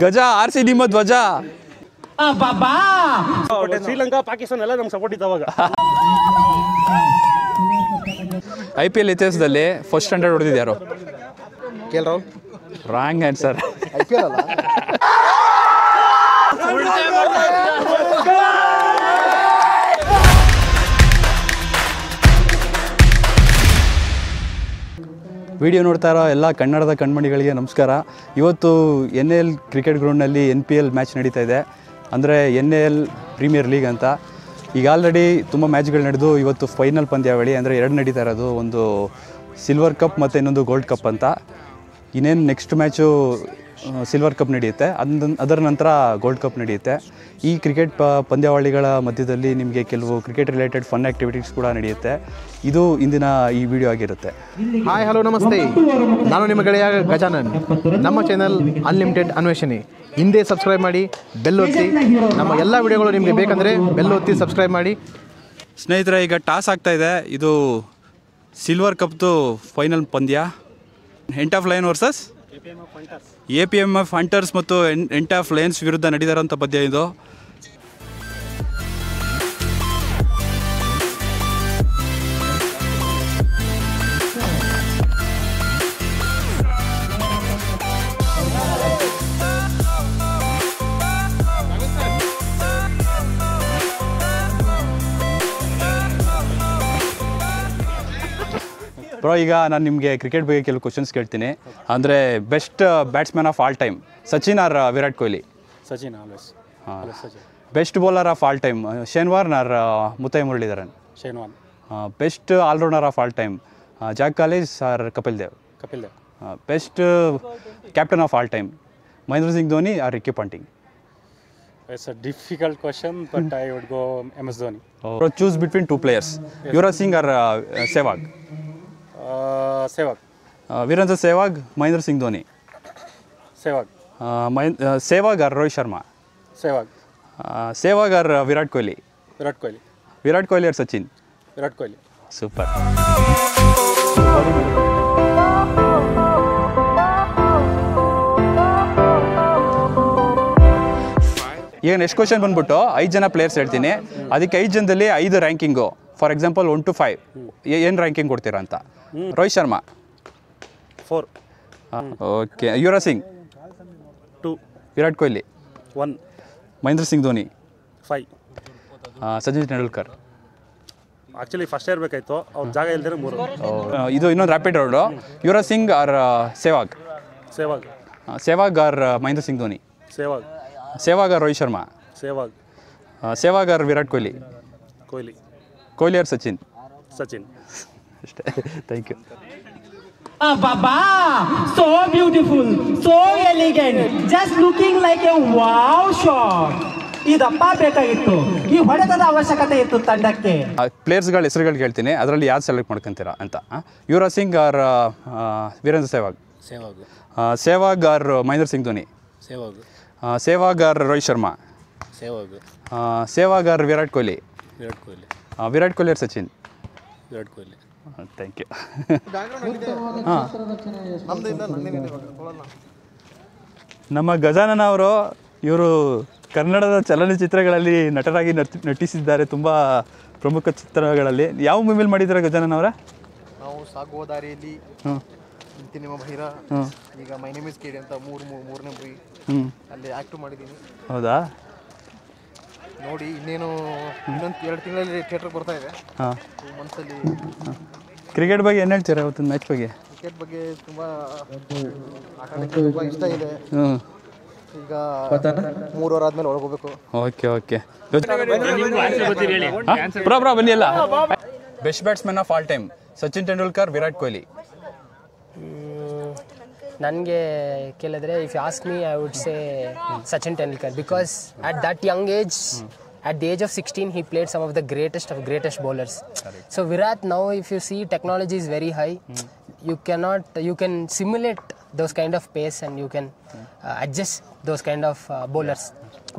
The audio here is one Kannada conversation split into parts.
ಗಜ ಆರ್ಸಿ ನಿಮ್ಮ ಧ್ವಜ. ಶ್ರೀಲಂಕಾ ಪಾಕಿಸ್ತಾನ ಎಲ್ಲ ನಮ್ಗೆ ಸಪೋರ್ಟ್ ಇತ್ತು ಅವಾಗ. IPL ಇತಿಹಾಸದಲ್ಲಿ ಫಸ್ಟ್ 100 ಹೊಡೆದಿದ್ದು ಯಾರು? KL Rahul. Wrong answer. IPL ಅಲ್ಲ. ವಿಡಿಯೋ ನೋಡ್ತಾ ಇರೋ ಎಲ್ಲ ಕನ್ನಡದ ಕಣ್ಮಣಿಗಳಿಗೆ ನಮಸ್ಕಾರ. ಇವತ್ತು NAL ಕ್ರಿಕೆಟ್ ಗ್ರೌಂಡ್ನಲ್ಲಿ NPL ಮ್ಯಾಚ್ ನಡೀತಾ ಇದೆ. ಅಂದರೆ NAL ಪ್ರೀಮಿಯರ್ ಲೀಗ್ ಅಂತ. ಈಗ ಆಲ್ರೆಡಿ ತುಂಬ ಮ್ಯಾಚ್ಗಳು ನಡೆದು ಇವತ್ತು ಫೈನಲ್ ಪಂದ್ಯಾವಳಿ ಅಂದರೆ 2 ನಡೀತಾ ಇರೋದು. ಒಂದು ಸಿಲ್ವರ್ ಕಪ್ ಮತ್ತು ಇನ್ನೊಂದು ಗೋಲ್ಡ್ ಕಪ್ ಅಂತ. ಇನ್ನೇನು ನೆಕ್ಸ್ಟ್ ಮ್ಯಾಚು ಸಿಲ್ವರ್ ಕಪ್ ನಡೆಯುತ್ತೆ, ಅದರ ನಂತರ ಗೋಲ್ಡ್ ಕಪ್ ನಡೆಯುತ್ತೆ. ಈ ಕ್ರಿಕೆಟ್ ಪಂದ್ಯಾವಳಿಗಳ ಮಧ್ಯದಲ್ಲಿ ನಿಮಗೆ ಕೆಲವು ಕ್ರಿಕೆಟ್ ರಿಲೇಟೆಡ್ ಫನ್ ಆ್ಯಕ್ಟಿವಿಟೀಸ್ ಕೂಡ ನಡೆಯುತ್ತೆ. ಇದು ಇಂದಿನ ಈ ವಿಡಿಯೋ ಆಗಿರುತ್ತೆ. ಹಾಯ್ ಹಲೋ ನಮಸ್ತೆ, ನಾನು ನಿಮ್ಮ ಗೆಳೆಯ ಗಜಾನನ್. ನಮ್ಮ ಚಾನಲ್ ಅನ್ಲಿಮಿಟೆಡ್ ಅನ್ವೇಷಣೆ. ಹಿಂದೆ ಸಬ್ಸ್ಕ್ರೈಬ್ ಮಾಡಿ, ಬೆಲ್ ಒತ್ತಿ. ನಮ್ಮ ಎಲ್ಲ ವಿಡಿಯೋಗಳು ನಿಮಗೆ ಬೇಕಂದರೆ ಬೆಲ್ ಒತ್ತಿ ಸಬ್ಸ್ಕ್ರೈಬ್ ಮಾಡಿ. ಸ್ನೇಹಿತರೆ, ಈಗ ಟಾಸ್ ಆಗ್ತಾ ಇದೆ. ಇದು ಸಿಲ್ವರ್ ಕಪ್ದು ಫೈನಲ್ ಪಂದ್ಯ. ಎಂಟಾಫ್ ಲಯನ್ ವರ್ಸಸ್ APMF ಹಂಟರ್ಸ್ ಮತ್ತು ಎಂಟಾಫ್ ಲಯನ್ಸ್ ವಿರುದ್ಧ ನಡೆದಿರೋಂಥ ಪಂದ್ಯ ಇದು. ಬ್ರೋ, ಈಗ ನಾನು ನಿಮಗೆ ಕ್ರಿಕೆಟ್ ಬಗ್ಗೆ ಕೆಲವು ಕ್ವಶನ್ಸ್ ಕೇಳ್ತೀನಿ. ಅಂದರೆ best batsman of all time, Sachin or Virat Kohli? Sachin always. Best bowler of all time, Shane Warne or Muttiah Muralitharan? Shane Warne. Best allrounder of all time, Jack Kallis or Kapil Dev? Kapil Dev. Best captain of all time, Mahendra Singh Dhoni or Ricky Ponting? It's a difficult question, but I would go MS Dhoni. Choose between 2 players, Yuvraj Singh or Sehwag? Sehwag. Virendra Sehwag, Mahendra Singh Dhoni? Sehwag. Sehwag or Rohit Sharma? Sehwag. Sehwag or Virat Kohli? Virat Kohli. Virat Kohli or Sachin? Virat Kohli. Super. ಈಗ ನೆಕ್ಸ್ಟ್ ಕ್ವಶನ್ ಬಂದ್ಬಿಟ್ಟು 5 ಜನ ಪ್ಲೇಯರ್ಸ್ ಹೇಳ್ತೀನಿ. ಅದಕ್ಕೆ 5 ಜನದಲ್ಲಿ 5 ರ್ಯಾಂಕಿಂಗು. ಫಾರ್ ಎಕ್ಸಾಂಪಲ್ 1 to 5 ಏನು ರ್ಯಾಂಕಿಂಗ್ ಕೊಡ್ತೀರಾ ಅಂತ? Rohit Sharma 4. Okay. Yuvraj Singh 2. Virat Kohli 1. Mahendra Singh Dhoni 5. Sachin Tendulkar? Actually first ಇರಬೇಕಾಯ್ತು, ಅವ್ರ ಜಾಗ ಇಲ್ದಿರ 3. ಇದು ಇನ್ನೊಂದು rapid round. Yuvraj Singh or Sehwag? Sehwag. Sehwag or Mahendra Singh Dhoni? Sehwag. Sehwag or Rohit Sharma? Sehwag. Sehwag or Virat Kohli? Kohli. Kohli or Sachin? Sachin. ಅಷ್ಟೇ. Thank you. Baba, so beautiful, so elegant, just looking like a wow shot. ಇದಪ್ಪ ಬೇಕಾಗಿತ್ತು, ಈ ಹೊಡೆತದ ಅವಶ್ಯಕತೆ ಇತ್ತು ತಂಡಕ್ಕೆ. ಪ್ಲೇಯರ್ಸ್ಗಳ ಹೆಸರುಗಳು ಹೇಳ್ತೀನಿ, ಅದರಲ್ಲಿ ಯಾರು ಸೆಲೆಕ್ಟ್ ಮಾಡ್ಕೊತೀರಾ ಅಂತ. Yuvraj Singh or Virender Sehwag? Sehwag. Sehwag or Mahendra Singh Dhoni? Sehwag. Sehwag or Rohit Sharma? Sehwag. Sehwag or Virat Kohli? Virat Kohli. Virat Kohli or Sachin? Virat Kohli. Thank you. ನಮ್ಮ ಗಜಾನನ ಅವರು, ಇವರು ಕನ್ನಡದ ಚಲನಚಿತ್ರಗಳಲ್ಲಿ ನಟರಾಗಿ ನಟಿಸಿದ್ದಾರೆ, ತುಂಬ ಪ್ರಮುಖ ಚಿತ್ರಗಳಲ್ಲಿ. ಯಾವ ಮೂವಿಯಲ್ಲಿ ಮಾಡಿದ್ದಾರೆ ಗಜಾನನ ಅವರ? ನಾವು ಸಾಗುವ ದಾರಿಯಲ್ಲಿ, ನಿಮ್ಮ ಭೈರ, ಈಗ ಮೈ ನೇಮ್ ಇಸ್ ಕೇಡಿ ಅಂತ ಮೂರನೇ ಮೂವಿ ಅಲ್ಲಿ ಆ್ಯಕ್ಟ್ ಮಾಡಿದ್ದೀನಿ. ಹೌದಾ? ನೋಡಿ, ಇನ್ನೊಂದು 2 ತಿಂಗಳಲ್ಲಿ ಥಿಯೇಟ್ರಿಗೆ ಬರ್ತಾ ಇದೆ. ಹಾಂ. 2 ಮಂತ್ಸಲ್ಲಿ. ಕ್ರಿಕೆಟ್ ಬಗ್ಗೆ ಏನು ಹೇಳ್ತೀರಾ ಇವತ್ತಿನ ಮ್ಯಾಚ್ ಬಗ್ಗೆ? ಕ್ರಿಕೆಟ್ ಬಗ್ಗೆ ತುಂಬ ಆಟ ಆಡೋಕ್ಕೆ ತುಂಬ ಇಷ್ಟ ಇದೆ. ಈಗ 3 ಅವರ್ ಆದಮೇಲೆ ಒಳಗೋಗ್ಬೇಕು. Okay okay. ಬ್ರೋ ಬನ್ನಿ ಎಲ್ಲ. Best batsman of all time, Sachin Tendulkar, Virat Kohli? ನನಗೆ ಕೇಳಿದ್ರೆ, if you ask me, I would say Sachin Tendulkar, because at that young age, at the age of 16, he played some of the greatest bowlers. So Virat, now if you see, technology is very high. You can simulate those kind of pace and you can adjust those kind of bowlers.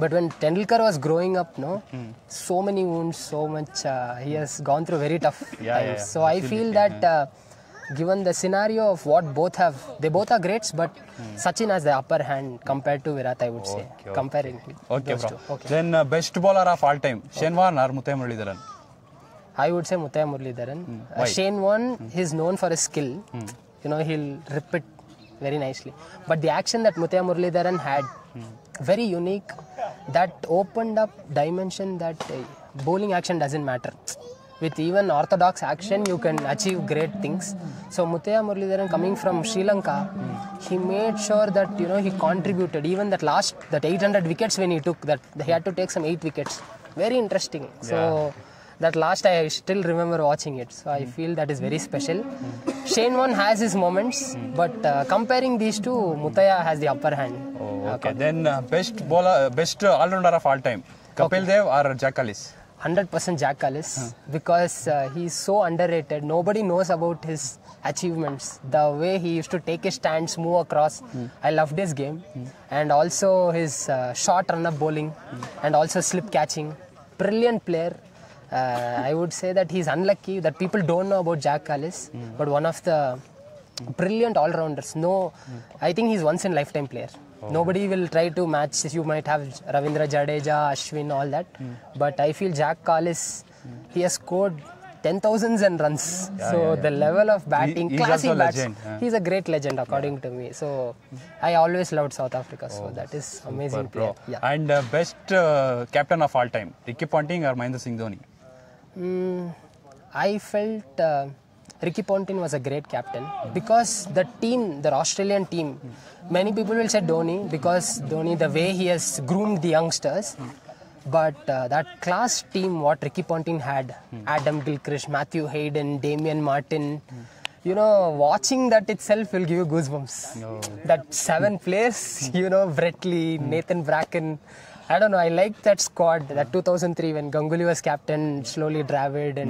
But when Tendulkar was growing up, so many wounds, so much, he has gone through very tough times. So I feel that given the scenario of what both have, they both are greats, but Sachin has the upper hand compared to Virat, I would say. Comparing okay those bro two. Okay. Then best bowler of all time Shane Warne or Muttiah Muralitharan? I would say Muttiah Muralidharan. Shane Warne, he's known for his skill. You know, he'll rip it very nicely. But the action that Muttiah Muralidharan had, very unique. That opened up dimension that bowling action doesn't matter. With even orthodox action, you can achieve great things. So Muttiah Muralidharan, coming from Sri Lanka, he made sure that, you know, he contributed. Even that 800 wickets when he took, that he had to take some 8 wickets. Very interesting. So that last, I still remember watching it. So I feel that is very special. Shane Warne has his moments, but comparing these two, Muttiah has the upper hand. Okay then best allrounder of all time Kapil Dev or Jack Kallis? 100% Jack Kallis, because he's so underrated. Nobody knows about his achievements. The way he used to take his stance, move across. I loved his game. And also his short run-up bowling and also slip catching. Brilliant player. I would say that he's unlucky that people don't know about Jack Kallis, but one of the brilliant all-rounders. No, I think he's once in lifetime player. Nobody will try to match. You might have Ravindra Jadeja, Ashwin, all that, but I feel Jack Kallis, he has scored 10,000s and runs. So the level of batting, He's classic also a bats. legend, He's a great legend according to me. So I always loved South Africa. So that is amazing player. Yeah. And best captain of all time Ricky Ponting or Mahendra Singh Dhoni? I felt Ricky Ponting was a great captain because the team, the Australian team, many people will say Dhoni because Dhoni, the way he has groomed the youngsters, but that class team what Ricky Ponting had, Adam Gilchrist, Matthew Hayden, Damian Martin, you know, watching that itself will give you goosebumps. That 7 players, you know, Brett Lee, Nathan Bracken, I don't know, I like that squad, that 2003 when Ganguly was captain, slowly Dravid and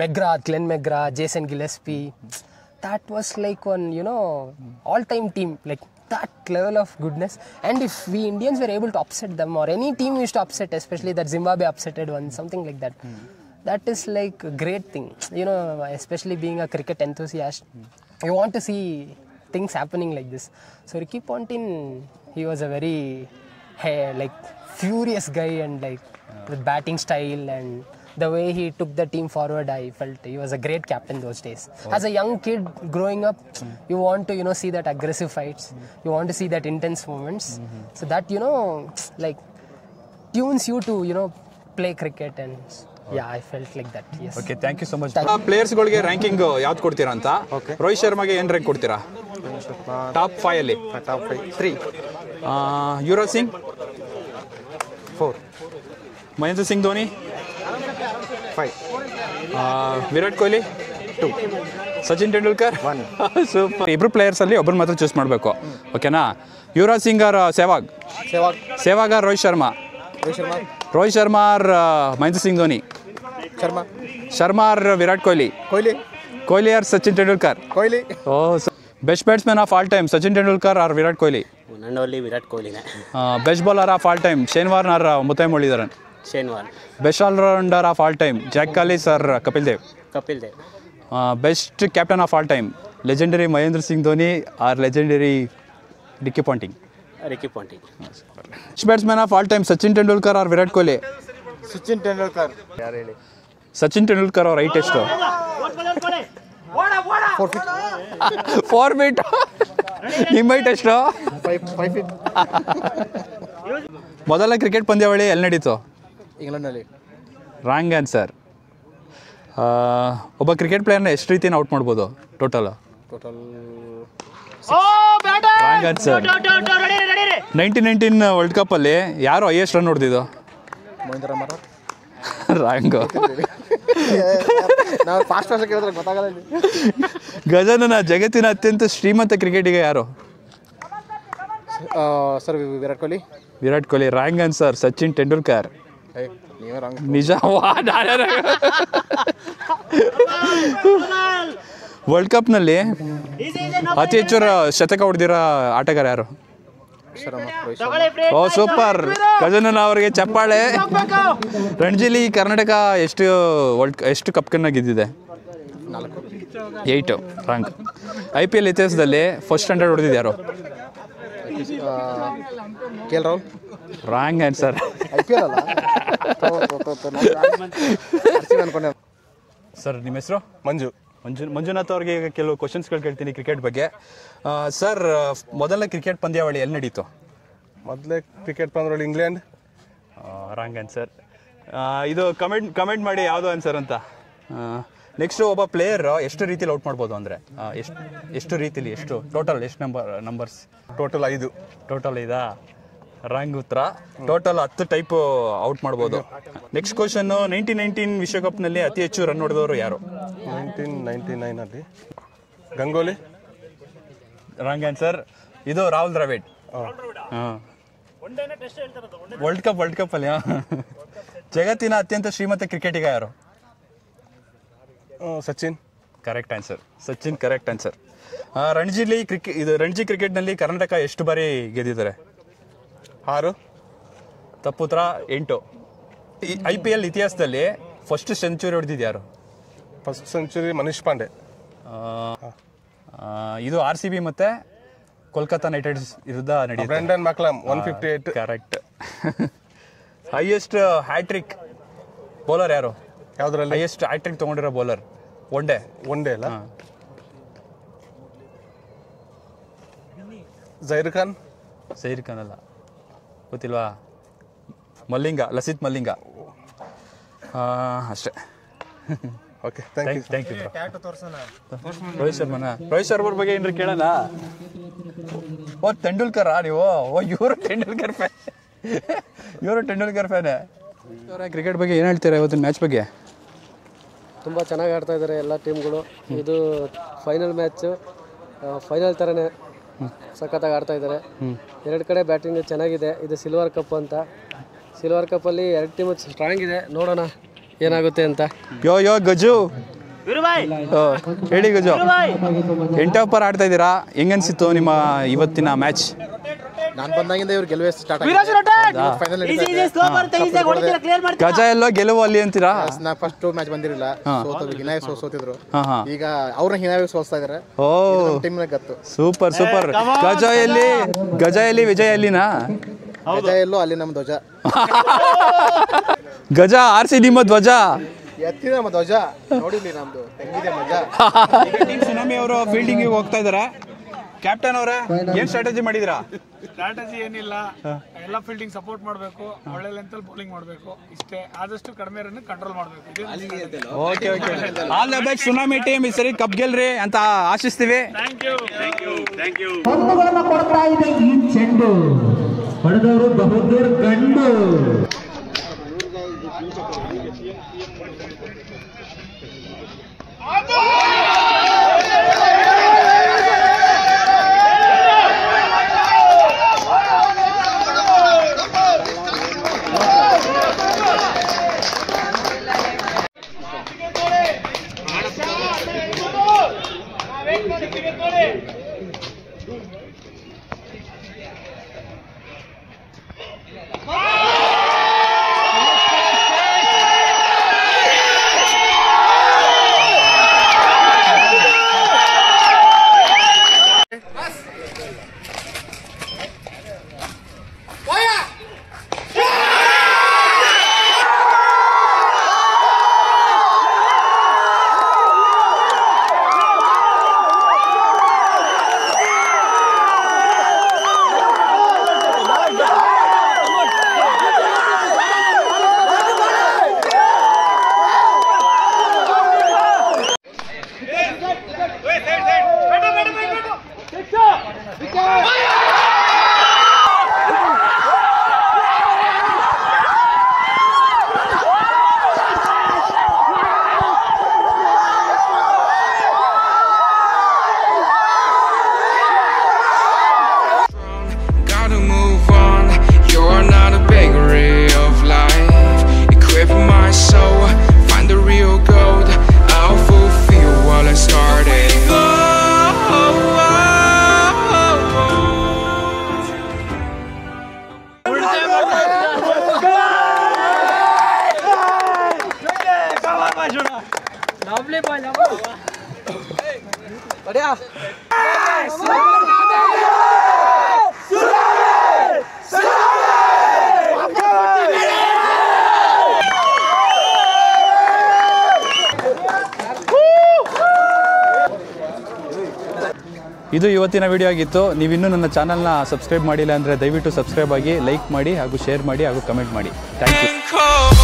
McGrath, Glenn McGrath, Jason Gillespie. That was like one, you know, all-time team, like that level of goodness. And if we Indians were able to upset them, or any team used to upset, especially that Zimbabwe upsetted one, something like that, that is like a great thing. You know, especially being a cricket enthusiast, you want to see things happening like this. So Ricky Ponting, he was a very like furious guy, and like with batting style and the way he took the team forward, I felt he was a great captain those days. As a young kid growing up, you want to, you know, see that aggressive fights, you want to see that intense moments, so that, you know, like tunes you to, you know, play cricket. And yeah, I felt like that. Yes. Okay thank you so much. ಪ್ಲೇಯರ್ಸ್ಗಳಿಗೆ ರ್ಯಾಂಕಿಂಗ್ ಯಾವ್ದು ಕೊಡ್ತೀರಾ ಅಂತ? ರೋಹಿತ್ ಶರ್ಮಾಗೆ ಏನು ರ್ಯಾಂಕ್ ಕೊಡ್ತೀರಾ ಟಾಪ್ 5 ಅಲ್ಲಿ? ಟಾಪ್ 5 3. ಯುವರಾಜ್ ಸಿಂಗ್ 4. ಮಹೇಂದ್ರ ಸಿಂಗ್ ಧೋನಿ 5. ವಿರಾಟ್ ಕೊಹ್ಲಿ 2. ಸಚಿನ್ ತೆಂಡೂಲ್ಕರ್ 1. ಸೂಪರ್. ಇಬ್ರು ಪ್ಲೇಯರ್ಸಲ್ಲಿ ಒಬ್ಬರು ಮಾತ್ರ ಚೂಸ್ ಮಾಡಬೇಕು, ಓಕೆನಾ? Yuvraj Singh or Sehwag or Rohit Sharma? Rohit Sharma or Mahendra Singh Dhoni? Sharma or Virat Kohli? Kohli or Sachin Tendulkar? ಓ, best batsman of all time Sachin Tendulkar or Virat Kohli? ವಿರಾಟ್ ಕೊಹ್ಲಿನೇ. Best bowler of all time Shane Warne or Muttiah Muralitharan? Shane Warne. Best allrounder of all time Jack Kallis or Kapil Dev? Best captain of all time legendary Mahendra Singh Dhoni or legendary Ricky Ponting? Best batsman of all time Sachin Tendulkar or Virat Kohli? Sachin Tendulkar. ಯಾರು ಹೇಳಿ? ಸಚಿನ್ ತೆಂಡೂಲ್ಕರ್ ಅವ್ರ ಹೈಟ್ ಎಷ್ಟು? 4 ಫೀಟ್. ನಿಮ್ಮ ಹೈಟ್ ಎಷ್ಟು? 5 ಫೀಟ್. ಮೊದಲ ಕ್ರಿಕೆಟ್ ಪಂದ್ಯಾವಳಿ ಎಲ್ಲಿ ನಡೀತು? ಇಂಗ್ಲೆಂಡ್ನಲ್ಲಿ. Wrong answer. ಒಬ್ಬ ಕ್ರಿಕೆಟ್ ಪ್ಲೇಯರ್ನ ಎಷ್ಟು ರೀತಿನ ಔಟ್ ಮಾಡ್ಬೋದು ಟೋಟಲ್? Wrong answer. 1919 ವರ್ಲ್ಡ್ ಕಪ್ಪಲ್ಲಿ ಯಾರು ಹೈಯೆಸ್ಟ್ ರನ್ ಹೊಡೆದಿದ್ದು? ರಾಂಗ್. ಗಜಾನನ ಜಗತ್ತಿನ ಅತ್ಯಂತ ಶ್ರೀಮಂತ ಕ್ರಿಕೆಟಿಗ ಯಾರು? Sir Virat Kohli. Virat Kohli. Wrong answer. Sachin Tendulkar. ನಿಜ. ವರ್ಲ್ಡ್ ಕಪ್ನಲ್ಲಿ ಅತಿ ಹೆಚ್ಚು ಶತಕ ಹೊಡೆದಿರೋ ಆಟಗಾರ ಯಾರು? ಓ ಸೂಪರ್. ಗಜನನ ಅವರಿಗೆ ಚಪ್ಪಾಳೆ. ರಣಜಿಲಿ ಕರ್ನಾಟಕ ಎಷ್ಟು ಕಪ್ಗಳನ್ನ ಗೆದ್ದಿದೆ? 8 ರಾಂಗ್. IPL ಇತಿಹಾಸದಲ್ಲಿ ಫಸ್ಟ್ 100 ಹೊಡೆದಿದ್ದು ಯಾರು? KL Rahul. Wrong answer. IPL ಅಲ್ಲ ಸರ್ ನಿಮ್ಮ ಹೆಸರು? ಮಂಜುನಾಥ್ ಅವ್ರಿಗೆ ಈಗ ಕೆಲವು ಕ್ವಶನ್ಸ್ಗಳು ಕೇಳ್ತೀನಿ ಕ್ರಿಕೆಟ್ ಬಗ್ಗೆ. ಸರ್, ಮೊದಲನೇ ಕ್ರಿಕೆಟ್ ಪಂದ್ಯಾವಳಿ ಎಲ್ಲಿ ನಡೀತು? ಮೊದಲೇ ಕ್ರಿಕೆಟ್ ಪಂದ್ಯಾವಳಿ ಇಂಗ್ಲೆಂಡ್. Wrong answer. ಇದು ಕಮೆಂಟ್ ಮಾಡಿ ಯಾವುದು ಆನ್ಸರ್ ಅಂತ. ನೆಕ್ಸ್ಟ್, ಒಬ್ಬ ಪ್ಲೇಯರ್ ಎಷ್ಟು ರೀತಿಲಿ ಔಟ್ ಮಾಡ್ಬೋದು ಅಂದರೆ ಎಷ್ಟು ರೀತಿಲಿ, ಎಷ್ಟು ಟೋಟಲ್ ಎಷ್ಟು ನಂಬರ್ಸ್? ಟೋಟಲ್ 5. ಟೋಟಲ್ 5? ರಾಂಗ್ ಉತ್ತರ. ಟೋಟಲ್ 10 ಟೈಪ್ ಔಟ್ ಮಾಡ್ಬೋದು. ನೆಕ್ಸ್ಟ್ ಕ್ವಶನ್, 1919 ವಿಶ್ವಕಪ್ನಲ್ಲಿ ಅತಿ ಹೆಚ್ಚು ರನ್ ಹೊಡೆದವರು ಯಾರು? 1999 ಗಂಗೋಲಿ. Wrong answer. ಇದು ರಾಹುಲ್ ದ್ರಾವಿಡ್. ವರ್ಲ್ಡ್ ಕಪ್ ಅಲ್ಲಿ. ಜಗತ್ತಿನ ಅತ್ಯಂತ ಶ್ರೀಮಂತ ಕ್ರಿಕೆಟಿಗ ಯಾರು? Sachin. Correct answer. Sachin correct answer. Ranji ಕ್ರಿಕೆಟ್ನಲ್ಲಿ ಕರ್ನಾಟಕ ಎಷ್ಟು ಬಾರಿ ಗೆದ್ದಿದ್ದಾರೆ? 6. ತಪ್ಪು ಉತ್ತರ. 8. IPL ಇತಿಹಾಸದಲ್ಲಿ ಫಸ್ಟ್ ಸೆಂಚುರಿ ಹೊಡೆದಿದ್ದು ಯಾರು? First century Manish Pandey. ಇದು RCB ಮತ್ತೆ ಕೋಲ್ಕತ್ತಾ ನೈಟ್ ರೈಡರ್ಸ್ ವಿರುದ್ಧ ನಡೆಯುತ್ತೆ. Brendon McCullum 158. Correct. Highest hat trick bowler ಯಾರು? ಯಾವ್ದ್ರಲ್ಲಿ? ಹೈಯೆಸ್ಟ್ ಹ್ಯಾಟ್ರಿಕ್ ತಗೊಂಡಿರೋ ಬೌಲರ್ ಒನ್ ಡೇ ಅಲ್ಲ? ಜೈರ್ ಖಾನ್ ಅಲ್ಲ, ಗೊತ್ತಿಲ್ವಾ? ಲಸಿತ್ ಮಲ್ಲಿಂಗ. ಅಷ್ಟೇ. Okay, thank you. Rohit Sharma ಬಗ್ಗೆ ಏನ್ರಿ ಕೇಳೋಣ? ತೆಂಡೂಲ್ಕರ್ ನೀವು? ಇವರು ಟೆಂಡೂಲ್ಕರ್ ಫ್ಯಾನೇ. ಕ್ರಿಕೆಟ್ ಬಗ್ಗೆ ಏನು ಹೇಳ್ತೀರಾ ಇವತ್ತಿನ ಮ್ಯಾಚ್ ಬಗ್ಗೆ? ತುಂಬ ಚೆನ್ನಾಗಿ ಆಡ್ತಾ ಇದ್ದಾರೆ ಎಲ್ಲ ಟೀಮ್ಗಳು. ಇದು ಫೈನಲ್ ಮ್ಯಾಚು, ಫೈನಲ್ ಥರನೇ ಸಖತ್ತಾಗಿ ಆಡ್ತಾ ಇದ್ದಾರೆ. 2 ಕಡೆ ಬ್ಯಾಟಿಂಗ್ ಚೆನ್ನಾಗಿದೆ. ಇದು ಸಿಲ್ವರ್ ಕಪ್ ಅಂತ. ಸಿಲ್ವರ್ ಕಪ್ಪಲ್ಲಿ 2 ಟೀಮ್ ಸ್ಟ್ರಾಂಗ್ ಇದೆ. ನೋಡೋಣ ಏನಾಗುತ್ತೆ ಅಂತ. ಯೋ ಗಜು, ಹೇಳಿ ಗಜು. 8 ಓವರ್ ಆಡ್ತಾ ಇದ್ದೀರಾ, ಹೆಂಗನ್ಸಿತ್ತು ನಿಮ್ಮ ಇವತ್ತಿನ ಮ್ಯಾಚ್? ನಾನು ಬಂದಾಗಿಂದ ಇವ್ರು ಗೆಲುವೆ ಸ್ಟಾರ್ಟ್ ಗಜ ಎಲ್ಲೋ ಗೆಲುವು ಅಲ್ಲಿ ಅಂತೀರಾ? ನಾ ಫಸ್ಟ್ ಮ್ಯಾಚ್ ಬಂದಿರಲಿಲ್ಲ, ಸೋತಿದ್ರು. ಈಗ ಅವ್ರನ್ನ ಹಿನಾವಿ ಸೋಲ್ಸ್ತಾ ಇದಾರೆ. ಓ, ಟೀಮ್ ಗತ್ತು. ಸೂಪರ್. ಗಜ ಎಲ್ಲಿ ವಿಜಯ್ ಅಲ್ಲಿನಾ? ಗಜ ಎಲ್ಲೋ ಅಲ್ಲಿ ನಮ್ಮ ಧ್ವಜ. ಗಜ ಆರ್ಸಿ ನಿಮ್ಮ ಧ್ವಜ. ಎತ್ತಿ ನಮ್ಮ ಧ್ವಜ ನೋಡಿರ್ಲಿ, ನಮ್ದು ಹೆಂಗಿದೆ ಮಜಾ. ಸುನಾಮಿ ಅವರು ಫೀಲ್ಡಿಂಗ್ ಹೋಗ್ತಾ ಇದಾರೆ. ಕ್ಯಾಪ್ಟನ್ ಅವರೇ, ಏನ್ ಸ್ಟ್ರಾಟಜಿ ಮಾಡಿದಿರಾ? ಸ್ಟ್ರಾಟಜಿ ಏನಿಲ್ಲ, ಎಲ್ಲ ಫೀಲ್ಡಿಂಗ್ ಸಪೋರ್ಟ್ ಮಾಡಬೇಕು, ಒಳ್ಳೆ ಲೆಂತಲ್ಲಿ ಬೌಲಿಂಗ್ ಮಾಡಬೇಕು, ಇಷ್ಟೇ. ಆದಷ್ಟು ಕಡಿಮೆ ರನ್ ಕಂಟ್ರೋಲ್ ಮಾಡಬೇಕು. Okay. All the best tsunami team. ಈ ಸರಿ ಕಪ್ ಗೆಲ್ರಿ ಅಂತ ಆಶಿಸ್ತೀವಿ. Thank you. ಪಂದ್ಯಗಳನ್ನ ಕೊಡ್ತಾ ಇದೆ ಈ ಚೆಂಡು. ಹೊಡೆದವರು ಬಹುದೂರ್ ಗಂಡು. ಇದು ಇವತ್ತಿನ ವಿಡಿಯೋ ಆಗಿತ್ತು. ನೀವಿನ್ನೂ ನನ್ನ ಚಾನಲ್ನ ಸಬ್ಸ್ಕ್ರೈಬ್ ಮಾಡಿಲ್ಲ ಅಂದರೆ ದಯವಿಟ್ಟು ಸಬ್ಸ್ಕ್ರೈಬ್ ಆಗಿ, ಲೈಕ್ ಮಾಡಿ ಹಾಗೂ ಶೇರ್ ಮಾಡಿ ಹಾಗೂ ಕಮೆಂಟ್ ಮಾಡಿ. Thank you.